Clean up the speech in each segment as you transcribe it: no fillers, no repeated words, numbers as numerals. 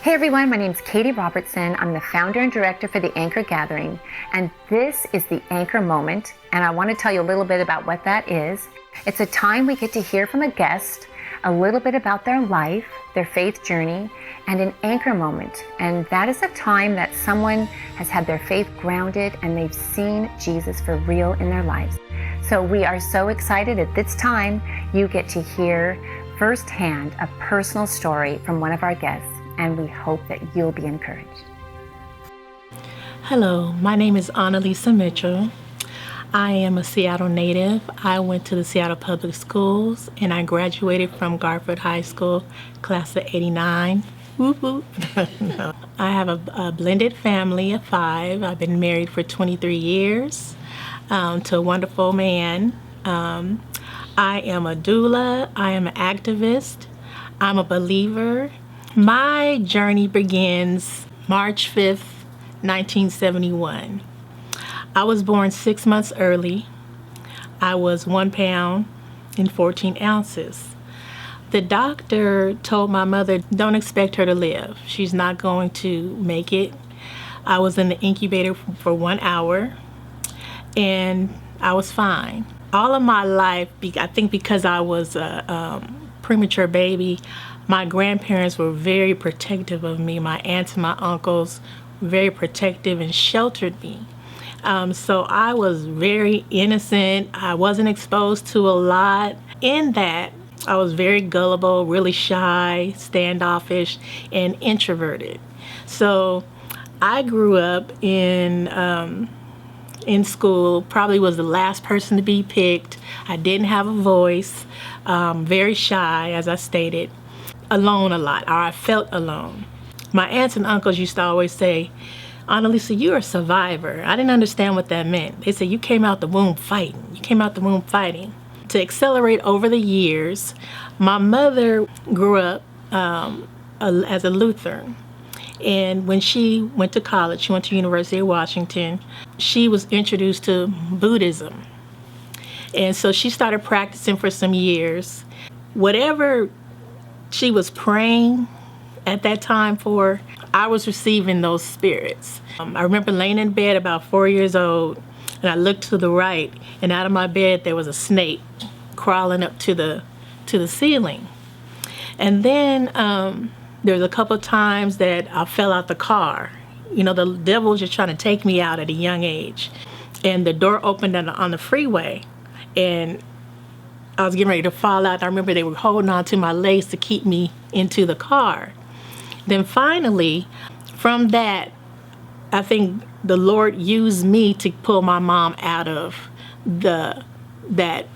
Hey everyone, my name is Katie Robertson. I'm the founder and director for the Anchor Gathering, and this is the Anchor Moment, and I want to tell you a little bit about what that is. It's a time we get to hear from a guest a little bit about their life, their faith journey, and an anchor moment. And that is a time that someone has had their faith grounded and they've seen Jesus for real in their lives. So we are so excited at this time you get to hear firsthand a personal story from one of our guests, and we hope that you'll be encouraged. Hello, my name is Analisa Mitchell. I am a Seattle native. I went to the Seattle Public Schools and I graduated from Garfield High School, class of '89. Whoop whoop. I have a blended family of 5. I've been married for 23 years to a wonderful man. I am a doula. I am an activist. I'm a believer. My journey begins March 5th, 1971. I was born 6 months early. I was 1 pound and 14 ounces. The doctor told my mother, don't expect her to live. She's not going to make it. I was in the incubator for 1 hour and I was fine. All of my life, I think because I was a premature baby, my grandparents were very protective of me. My aunts and my uncles were very protective and sheltered me. So I was very innocent. I wasn't exposed to a lot. In that, I was very gullible, really shy, standoffish, and introverted. So I grew up in school, probably was the last person to be picked. I didn't have a voice, very shy, as I stated. Alone a lot, or I felt alone. My aunts and uncles used to always say, Analisa, you're a survivor. I didn't understand what that meant. They said, you came out the womb fighting. You came out the womb fighting. To accelerate over the years, my mother grew up as a Lutheran. And when she went to college, she went to University of Washington, she was introduced to Buddhism. And so she started practicing for some years. Whatever she was praying at that time for, I was receiving those spirits. I remember laying in bed about 4 years old, and I looked to the right, and out of my bed there was a snake crawling up to the ceiling. And then there was a couple of times that I fell out the car. You know, the devil was just trying to take me out at a young age. And the door opened on the freeway, and I was getting ready to fall out. I remember they were holding on to my legs to keep me into the car. Then finally, from that, I think the Lord used me to pull my mom out of that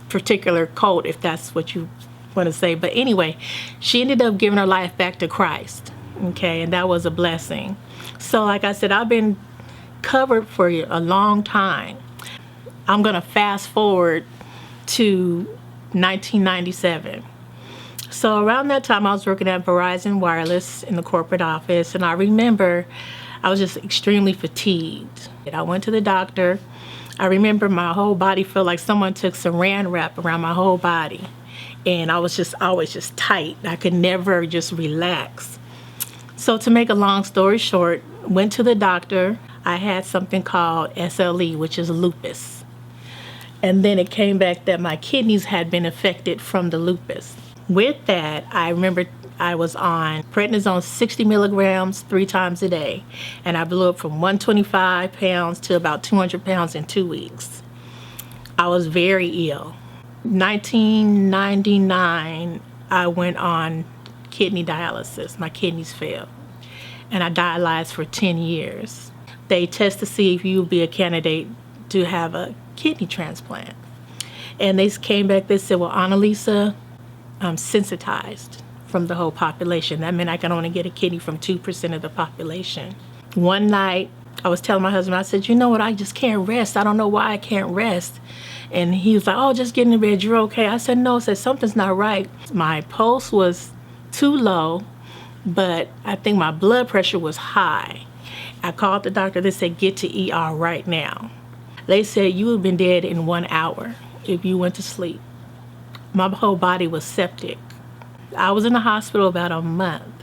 particular cult, if that's what you want to say. But anyway, she ended up giving her life back to Christ, okay, and that was a blessing. So like I said, I've been covered for a long time. I'm going to fast forward to 1997. So around that time, I was working at Verizon Wireless in the corporate office, and I remember I was just extremely fatigued. I went to the doctor. I remember my whole body felt like someone took saran wrap around my whole body, and I was just always just tight. I could never just relax. So to make a long story short, went to the doctor. I had something called SLE, which is lupus. And then it came back that my kidneys had been affected from the lupus. With that, I remember I was on prednisone 60 milligrams 3 times a day, and I blew up from 125 pounds to about 200 pounds in 2 weeks. I was very ill. 1999, I went on kidney dialysis. My kidneys failed, and I dialyzed for 10 years. They test to see if you will be a candidate to have a kidney transplant. And they came back, they said, well, Analisa, I'm sensitized from the whole population. That meant I could only get a kidney from 2% of the population. One night, I was telling my husband, I said, you know what, I just can't rest. I don't know why I can't rest. And he was like, oh, just get in bed, you're okay. I said, no, I said, something's not right. My pulse was too low, but I think my blood pressure was high. I called the doctor, they said, get to ER right now. They said, you would have been dead in 1 hour if you went to sleep. My whole body was septic. I was in the hospital about a month.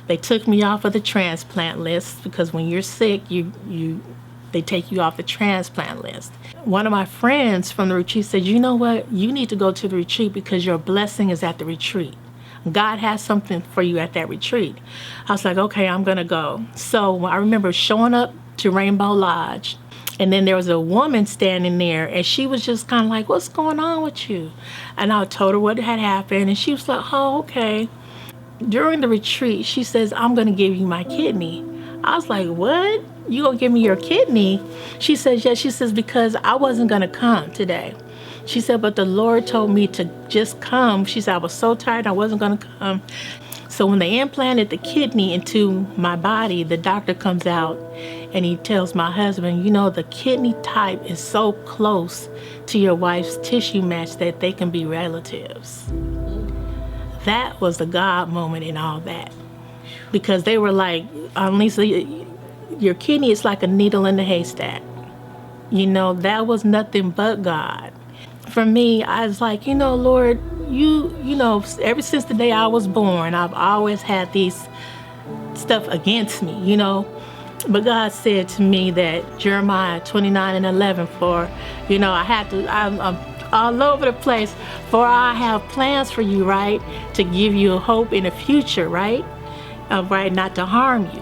They took me off of the transplant list because when you're sick, they take you off the transplant list. One of my friends from the retreat said, you know what? You need to go to the retreat because your blessing is at the retreat. God has something for you at that retreat. I was like, okay, I'm going to go. So I remember showing up to Rainbow Lodge, and then there was a woman standing there, and she was just kind of like, what's going on with you? And I told her what had happened, and she was like, oh, okay. During the retreat, she says, I'm going to give you my kidney. I was like, what? You gonna give me your kidney? She says, yes. She says, because I wasn't gonna come today. She said, but the Lord told me to just come. She said, I was so tired, I wasn't gonna come. So when they implanted the kidney into my body, the doctor comes out and he tells my husband, you know, the kidney type is so close to your wife's tissue match that they can be relatives. That was the God moment in all that. Because they were like, Analisa, your kidney is like a needle in the haystack. You know, that was nothing but God. For me, I was like, you know, Lord, you know, ever since the day I was born, I've always had these stuff against me, you know. But God said to me that Jeremiah 29:11, for, you know, I'm all over the place, for I have plans for you, right? To give you a hope in the future, right? Right, not to harm you.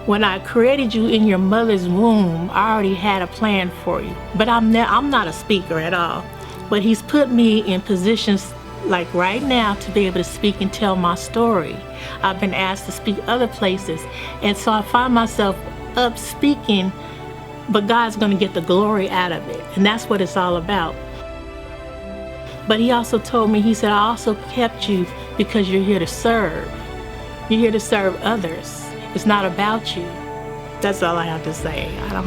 When I created you in your mother's womb, I already had a plan for you. But I'm not a speaker at all. But he's put me in positions like right now to be able to speak and tell my story. I've been asked to speak other places. And so I find myself up speaking, but God's going to get the glory out of it. And that's what it's all about. But he also told me, he said, I also kept you because you're here to serve. You're here to serve others. It's not about you. That's all I have to say. I don't